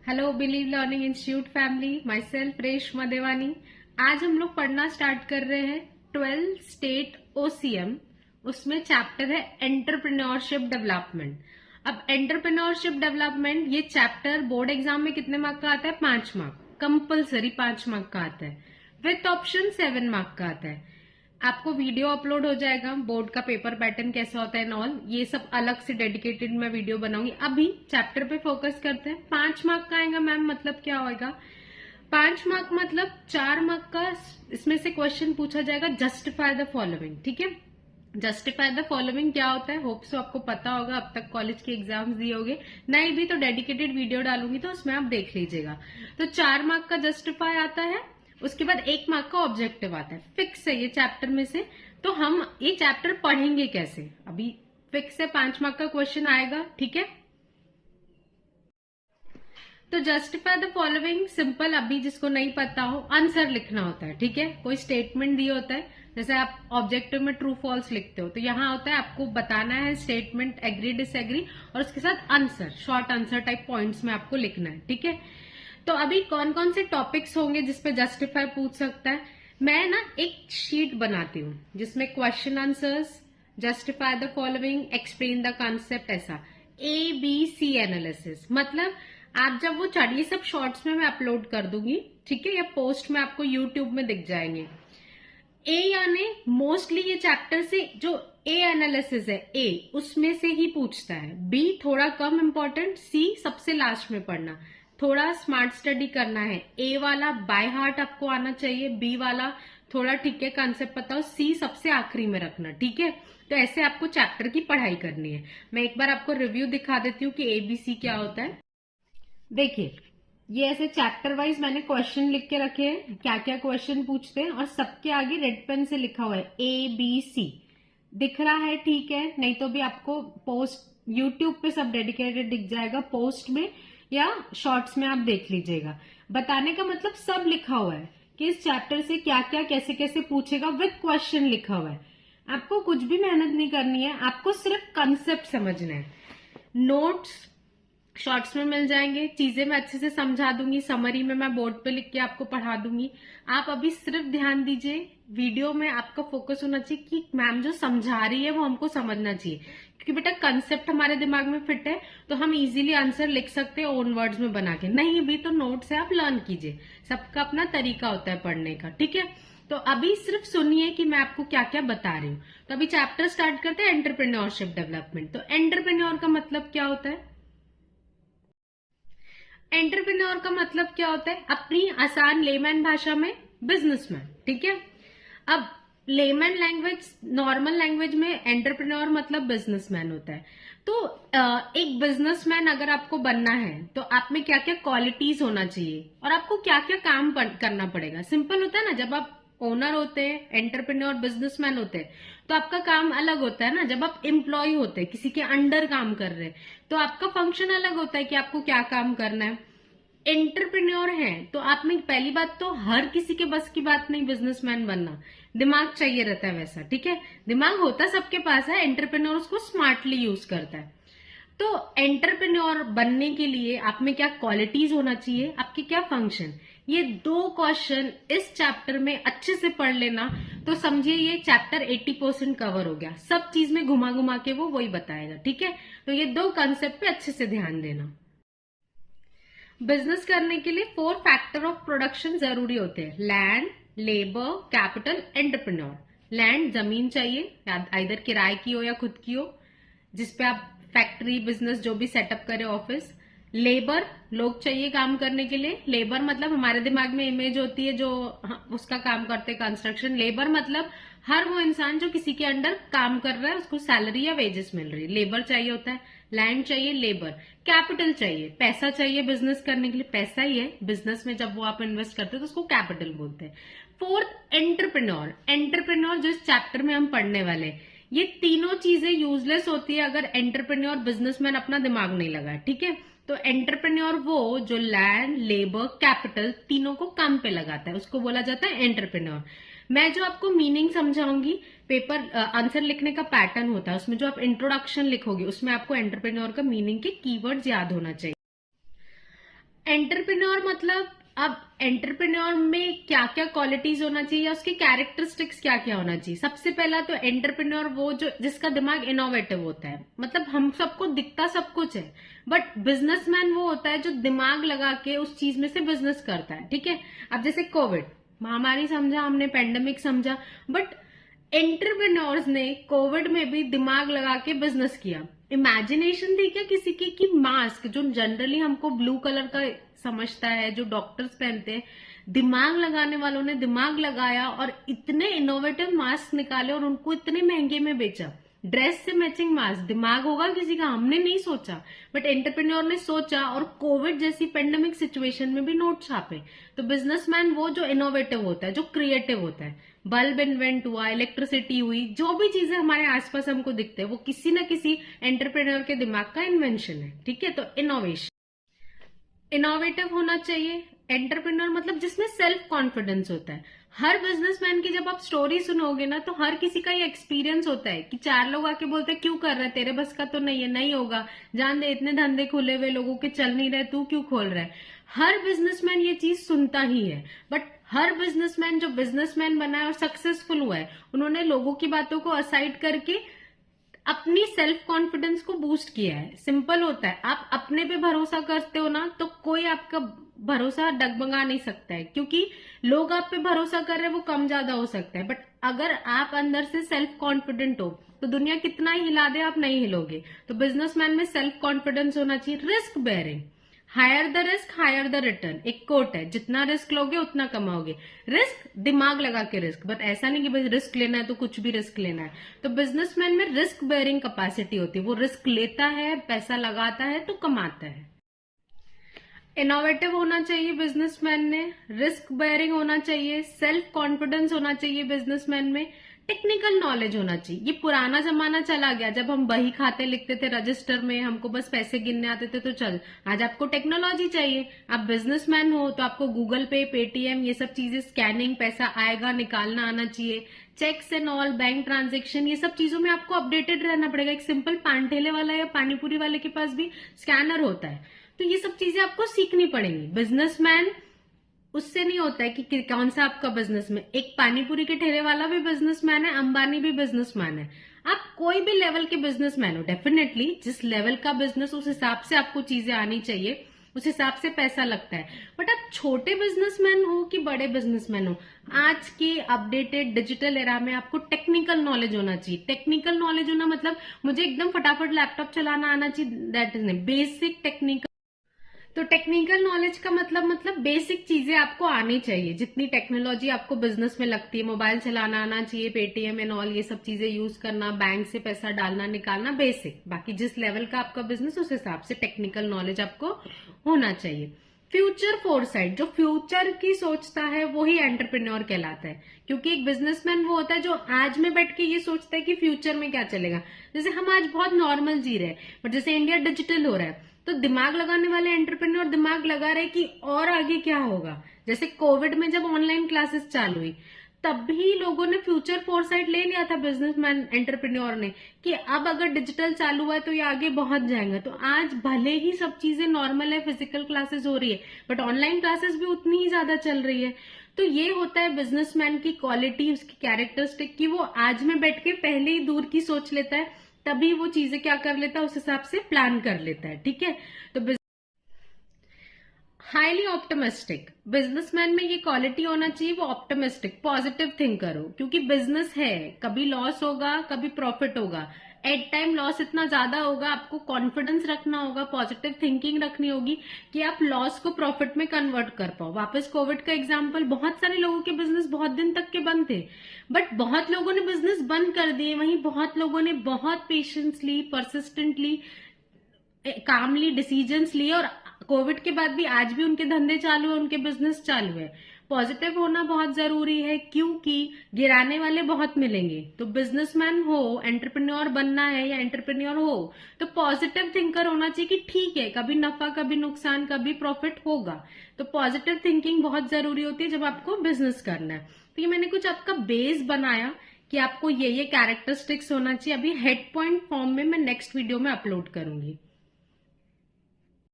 Hello believe learning institute family, my self Reshma देवानी। आज हम लोग पढ़ना स्टार्ट कर रहे हैं 12 स्टेट ओसीएम। उसमें चैप्टर है एंटरप्रेन्योरशिप डेवलपमेंट। अब एंटरप्रेन्योरशिप डेवलपमेंट ये चैप्टर बोर्ड एग्जाम में कितने मार्क का आता है? 5 मार्क, कंपल्सरी 5 मार्क का आता है। विथ ऑप्शन 7 मार्क का आता है। आपको वीडियो अपलोड हो जाएगा, बोर्ड का पेपर पैटर्न कैसा होता है ऑल, ये सब अलग से डेडिकेटेड मैं वीडियो बनाऊंगी। अभी चैप्टर पे फोकस करते हैं। 5 मार्क का आएगा मैम, मतलब क्या होगा? 5 मार्क मतलब 4 मार्क का इसमें से क्वेश्चन पूछा जाएगा जस्टिफाई द फॉलोइंग। ठीक है, जस्टिफाई द फॉलोइंग क्या होता है? होप सो आपको पता होगा, अब तक कॉलेज के एग्जाम्स दिए होंगे। नहीं भी तो डेडिकेटेड वीडियो डालूंगी तो उसमें आप देख लीजिएगा। तो 4 मार्क का जस्टिफाई आता है, उसके बाद 1 मार्क का ऑब्जेक्टिव आता है। फिक्स है ये चैप्टर में से। तो हम ये चैप्टर पढ़ेंगे कैसे? अभी फिक्स है 5 मार्क का क्वेश्चन आएगा। ठीक है, तो जस्टिफाई द फॉलोइंग सिंपल, अभी जिसको नहीं पता हो आंसर लिखना होता है। ठीक है, कोई स्टेटमेंट दिया होता है, जैसे आप ऑब्जेक्टिव में ट्रू फॉल्स लिखते हो तो यहाँ होता है आपको बताना है स्टेटमेंट, एग्री डिसएग्री, और उसके साथ answer, short answer type points में आपको लिखना है। ठीक है, तो अभी कौन कौन से टॉपिक्स होंगे जिसपे जस्टिफाई पूछ सकता है? मैं ना एक शीट बनाती हूँ जिसमें question answers, justify the following, explain the concept, ऐसा ABC एनालिसिस। मतलब आप जब वो ये सब शॉर्ट्स में मैं अपलोड कर दूंगी, ठीक है, या पोस्ट में आपको यूट्यूब में दिख जाएंगे। ए यानी मोस्टली ये चैप्टर से जो ए एनालिसिस है, ए उसमें से ही पूछता है। बी थोड़ा कम इंपॉर्टेंट, सी सबसे लास्ट में पढ़ना, थोड़ा स्मार्ट स्टडी करना है। ए वाला बाय हार्ट आपको आना चाहिए, बी वाला थोड़ा ठीक है कॉन्सेप्ट पता हो, सी सबसे आखिरी में रखना। ठीक है, तो ऐसे आपको चैप्टर की पढ़ाई करनी है। मैं एक बार आपको रिव्यू दिखा देती हूँ कि ABC क्या होता है। देखिए, ये ऐसे चैप्टर वाइज मैंने क्वेश्चन लिख के रखे हैं, क्या क्या क्वेश्चन पूछते हैं, और सबके आगे रेड पेन से लिखा हुआ है ABC। दिख रहा है? ठीक है, नहीं तो भी आपको पोस्ट यूट्यूब पे सब डेडिकेटेड दिख जाएगा, पोस्ट में या शॉर्ट्स में आप देख लीजिएगा। बताने का मतलब सब लिखा हुआ है कि इस चैप्टर से क्या क्या कैसे कैसे पूछेगा, विद क्वेश्चन लिखा हुआ है। आपको कुछ भी मेहनत नहीं करनी है, आपको सिर्फ कंसेप्ट समझना है। नोट्स शॉर्ट्स में मिल जाएंगे, चीजें मैं अच्छे से समझा दूंगी, समरी में मैं बोर्ड पे लिख के आपको पढ़ा दूंगी। आप अभी सिर्फ ध्यान दीजिए, वीडियो में आपका फोकस होना चाहिए कि मैम जो समझा रही है वो हमको समझना चाहिए, क्योंकि बेटा कंसेप्ट हमारे दिमाग में फिट है तो हम इजीली आंसर लिख सकते हैं ओन वर्ड्स में बना के। नहीं भी तो नोट से आप लर्न कीजिए, सबका अपना तरीका होता है पढ़ने का। ठीक है, तो अभी सिर्फ सुनिए कि मैं आपको क्या क्या बता रही हूँ। तो अभी चैप्टर स्टार्ट करते हैं, एंटरप्रेन्योरशिप डेवलपमेंट। तो एंटरप्रेन्योर का मतलब क्या होता है? एंटरप्रेन्योर का मतलब क्या होता है? अपनी आसान लेमैन भाषा में बिजनेसमैन। ठीक है, अब लेमैन लैंग्वेज, नॉर्मल लैंग्वेज में एंटरप्रेन्योर मतलब बिजनेसमैन होता है। तो एक बिजनेसमैन अगर आपको बनना है तो आप में क्या क्या क्वालिटीज होना चाहिए और आपको क्या क्या काम करना पड़ेगा। सिंपल होता है ना, जब आप ओनर होते हैं, एंटरप्रेन्योर बिजनेसमैन होते हैं, तो आपका काम अलग होता है ना। जब आप एम्प्लॉय होते हैं, किसी के अंडर काम कर रहे हैं, तो आपका फंक्शन अलग होता है कि आपको क्या काम करना है। एंटरप्रेन्योर है तो आप में पहली बात तो हर किसी के बस की बात नहीं बिजनेसमैन बनना, दिमाग चाहिए रहता है वैसा। ठीक है, दिमाग होता सबके पास है, एंटरप्रेन्योर उसको स्मार्टली यूज करता है। तो एंटरप्रेन्योर बनने के लिए आप में क्या क्वालिटीज होना चाहिए, आपके क्या फंक्शन, ये 2 क्वेश्चन इस चैप्टर में अच्छे से पढ़ लेना तो समझिए ये चैप्टर 80% कवर हो गया। सब चीज में घुमा घुमा के वो वही बताएगा। ठीक है, तो ये 2 कंसेप्ट पे अच्छे से ध्यान देना। बिजनेस करने के लिए 4 फैक्टर ऑफ प्रोडक्शन जरूरी होते हैं: land, labour, capital, entrepreneur. Land जमीन चाहिए, आइदर किराए की हो या खुद की हो, जिसपे आप फैक्ट्री बिजनेस जो भी सेटअप करे, ऑफिस। लेबर, लोग चाहिए काम करने के लिए। लेबर मतलब हमारे दिमाग में इमेज होती है जो उसका काम करते, कंस्ट्रक्शन। लेबर मतलब हर वो इंसान जो किसी के अंडर काम कर रहा है, उसको सैलरी या वेजेस मिल रही है, लेबर चाहिए होता है। लैंड चाहिए, लेबर, कैपिटल चाहिए, पैसा चाहिए बिजनेस करने के लिए, पैसा ही है बिजनेस में, जब वो आप इन्वेस्ट करते हो तो उसको कैपिटल बोलते हैं। 4th entrepreneur. एंटरप्रेन्योर जो इस चैप्टर में हम पढ़ने वाले हैं, ये तीनों चीजें यूजलेस होती है अगर एंटरप्रेन्योर बिजनेसमैन अपना दिमाग नहीं लगाए। ठीक है, तो एंटरप्रेन्योर वो जो लैंड, लेबर, कैपिटल तीनों को काम पे लगाता है, उसको बोला जाता है एंटरप्रेन्योर। मैं जो आपको मीनिंग समझाऊंगी, पेपर आंसर लिखने का पैटर्न होता है, उसमें जो आप इंट्रोडक्शन लिखोगे उसमें आपको एंटरप्रेन्योर का मीनिंग के कीवर्ड्स याद होना चाहिए। एंटरप्रेन्योर मतलब अब एंटरप्रेन्योर में क्या क्या क्वालिटीज होना चाहिए या उसके कैरेक्टरिस्टिक्स क्या क्या होना चाहिए। सबसे पहला तो एंटरप्रेन्योर वो जो जिसका दिमाग इनोवेटिव होता है। मतलब हम सबको दिखता सब कुछ है, बट बिजनेसमैन वो होता है जो दिमाग लगा के उस चीज में से बिजनेस करता है। ठीक है, अब जैसे कोविड महामारी समझा हमने, पेंडेमिक समझा, बट एंटरप्रेन्योर्स ने कोविड में भी दिमाग लगा के बिजनेस किया। इमेजिनेशन थी क्या किसी की कि मास्क जो जनरली हमको ब्लू कलर का समझता है, जो डॉक्टर्स पहनते हैं, दिमाग लगाने वालों ने दिमाग लगाया और इतने इनोवेटिव मास्क निकाले और उनको इतने महंगे में बेचा। ड्रेस से मैचिंग मास्क, दिमाग होगा किसी का, हमने नहीं सोचा, बट एंटरप्रेन्योर ने सोचा और कोविड जैसी पेंडेमिक सिचुएशन में भी नोट छापे। तो बिजनेसमैन वो जो इनोवेटिव होता है, जो क्रिएटिव होता है। बल्ब इन्वेंट हुआ, इलेक्ट्रिसिटी हुई, जो भी चीजें हमारे आसपास हमको दिखते हैं वो किसी ना किसी एंटरप्रेन्योर के दिमाग का इन्वेंशन है। ठीक है, तो इनोवेशन, इनोवेटिव होना चाहिए। एंटरप्रेन्योर मतलब जिसमें सेल्फ कॉन्फिडेंस होता है। हर बिजनेसमैन की जब आप स्टोरी सुनोगे ना, तो हर किसी का ये एक्सपीरियंस होता है कि चार लोग आके बोलते हैं क्यों कर रहे, तेरे बस का तो नहीं है, नहीं होगा, जान दे, इतने धंधे खुले हुए लोगों के चल नहीं रहे, तू क्यों खोल रहा है। हर बिजनेसमैन ये चीज सुनता ही है, बट हर बिजनेसमैन जो बिजनेसमैन बना है और सक्सेसफुल हुआ है, उन्होंने लोगों की बातों को असाइड करके अपनी सेल्फ कॉन्फिडेंस को बूस्ट किया है। सिंपल होता है, आप अपने पे भरोसा करते हो ना, तो कोई आपका भरोसा डगमगा नहीं सकता है, क्योंकि लोग आप पे भरोसा कर रहे हैं वो कम ज्यादा हो सकता है, बट अगर आप अंदर से सेल्फ कॉन्फिडेंट हो तो दुनिया कितना ही हिला दे आप नहीं हिलोगे। तो बिजनेसमैन में सेल्फ कॉन्फिडेंस होना चाहिए। Risk bearing, higher the risk higher the return, एक कोट है, जितना रिस्क लोगे उतना कमाओगे। रिस्क दिमाग लगा के रिस्क, बट ऐसा नहीं कि भाई रिस्क लेना है तो कुछ भी रिस्क लेना है। तो बिजनेसमैन में रिस्क बेयरिंग कैपेसिटी होती है, वो रिस्क लेता है, पैसा लगाता है तो कमाता है। इनोवेटिव होना चाहिए बिजनेसमैन ने, रिस्क बेयरिंग होना चाहिए, सेल्फ कॉन्फिडेंस होना चाहिए बिजनेसमैन में, टेक्निकल नॉलेज होना चाहिए। ये पुराना जमाना चला गया जब हम बही खाते लिखते थे रजिस्टर में, हमको बस पैसे गिनने आते थे तो चल। आज आपको टेक्नोलॉजी चाहिए, आप बिजनेसमैन हो तो आपको गूगल पे, पेटीएम, ये सब चीजें, स्कैनिंग, पैसा आएगा निकालना आना चाहिए, cheques and all, bank transaction, ये सब चीजों में आपको अपडेटेड रहना पड़ेगा। एक सिंपल पान ठेले वाला या पानीपुरी वाले के पास भी स्कैनर होता है, तो ये सब चीजें आपको सीखनी पड़ेंगी। बिजनेसमैन उससे नहीं होता है कि कौन सा आपका बिजनेस में, एक पानीपुरी के ठेले वाला भी बिजनेसमैन है, अंबानी भी बिजनेसमैन है, आप कोई भी लेवल के बिजनेसमैन हो। डेफिनेटली जिस लेवल का बिजनेस, उस हिसाब से आपको चीजें आनी चाहिए, उस हिसाब से पैसा लगता है। बट आप छोटे बिजनेसमैन हो कि बड़े बिजनेसमैन हो, आज के अपडेटेड डिजिटल एरा में आपको टेक्निकल नॉलेज होना चाहिए। टेक्निकल नॉलेज होना मतलब मुझे एकदम फटाफट लैपटॉप चलाना आना चाहिए, दैट इज नहीं, बेसिक टेक्निकल। तो टेक्निकल नॉलेज का मतलब बेसिक चीजें आपको आनी चाहिए। जितनी टेक्नोलॉजी आपको बिजनेस में लगती है, मोबाइल चलाना आना चाहिए, पेटीएम एंड ऑल, ये सब चीजें यूज करना, बैंक से पैसा डालना निकालना, बेसिक। बाकी जिस लेवल का आपका बिजनेस, उस हिसाब से टेक्निकल नॉलेज आपको होना चाहिए। फ्यूचर फोरसाइट, जो फ्यूचर की सोचता है वो ही एंटरप्रेन्योर कहलाता है, क्योंकि एक बिजनेसमैन वो होता है जो आज में बैठ के ये सोचता है कि फ्यूचर में क्या चलेगा। जैसे हम आज बहुत नॉर्मल जी रहे हैं, बट जैसे इंडिया डिजिटल हो रहा है, तो दिमाग लगाने वाले एंटरप्रेन्योर दिमाग लगा रहे कि और आगे क्या होगा। जैसे कोविड में जब ऑनलाइन क्लासेस चालू हुई, तब भी लोगों ने फ्यूचर फोरसाइट ले लिया था बिजनेसमैन एंटरप्रेन्योर ने, कि अब अगर डिजिटल चालू हुआ है तो ये आगे बहुत जाएंगे। तो आज भले ही सब चीजें नॉर्मल है, फिजिकल क्लासेस हो रही है, बट ऑनलाइन क्लासेस भी उतनी ही ज्यादा चल रही है। तो ये होता है बिजनेसमैन की क्वालिटी, उसकी कैरेक्टरिस्टिक, कि वो आज में बैठ के पहले ही दूर की सोच लेता है, तभी वो चीजें क्या कर लेता है, उस हिसाब से प्लान कर लेता है। ठीक है, तो हाईली ऑप्टिमिस्टिक, बिजनेसमैन में ये क्वालिटी होना चाहिए, वो ऑप्टिमिस्टिक, पॉजिटिव थिंकर हो, क्योंकि बिजनेस है, कभी लॉस होगा कभी प्रॉफिट होगा। एट टाइम लॉस इतना ज्यादा होगा, आपको कॉन्फिडेंस रखना होगा, पॉजिटिव थिंकिंग रखनी होगी कि आप लॉस को प्रॉफिट में कन्वर्ट कर पाओ। वापस कोविड का एग्जांपल, बहुत सारे लोगों के बिजनेस बहुत दिन तक के बंद थे, बट बहुत लोगों ने बिजनेस बंद कर दिए, वहीं बहुत लोगों ने बहुत पेशेंसली, परसिस्टेंटली, कामली डिसीजंस लिए, और कोविड के बाद भी आज भी उनके धंधे चालू है, उनके बिजनेस चालू है। पॉजिटिव होना बहुत जरूरी है, क्योंकि गिराने वाले बहुत मिलेंगे। तो बिजनेसमैन हो, एंटरप्रेन्योर बनना है या एंटरप्रेन्योर हो, तो पॉजिटिव थिंकर होना चाहिए कि ठीक है, कभी नफा कभी नुकसान कभी प्रॉफिट होगा। तो पॉजिटिव थिंकिंग बहुत जरूरी होती है जब आपको बिजनेस करना है। तो ये मैंने कुछ आपका बेस बनाया कि आपको ये कैरेक्टरिस्टिक्स होना चाहिए। अभी हेड पॉइंट फॉर्म में मैं नेक्स्ट वीडियो में अपलोड करूंगी।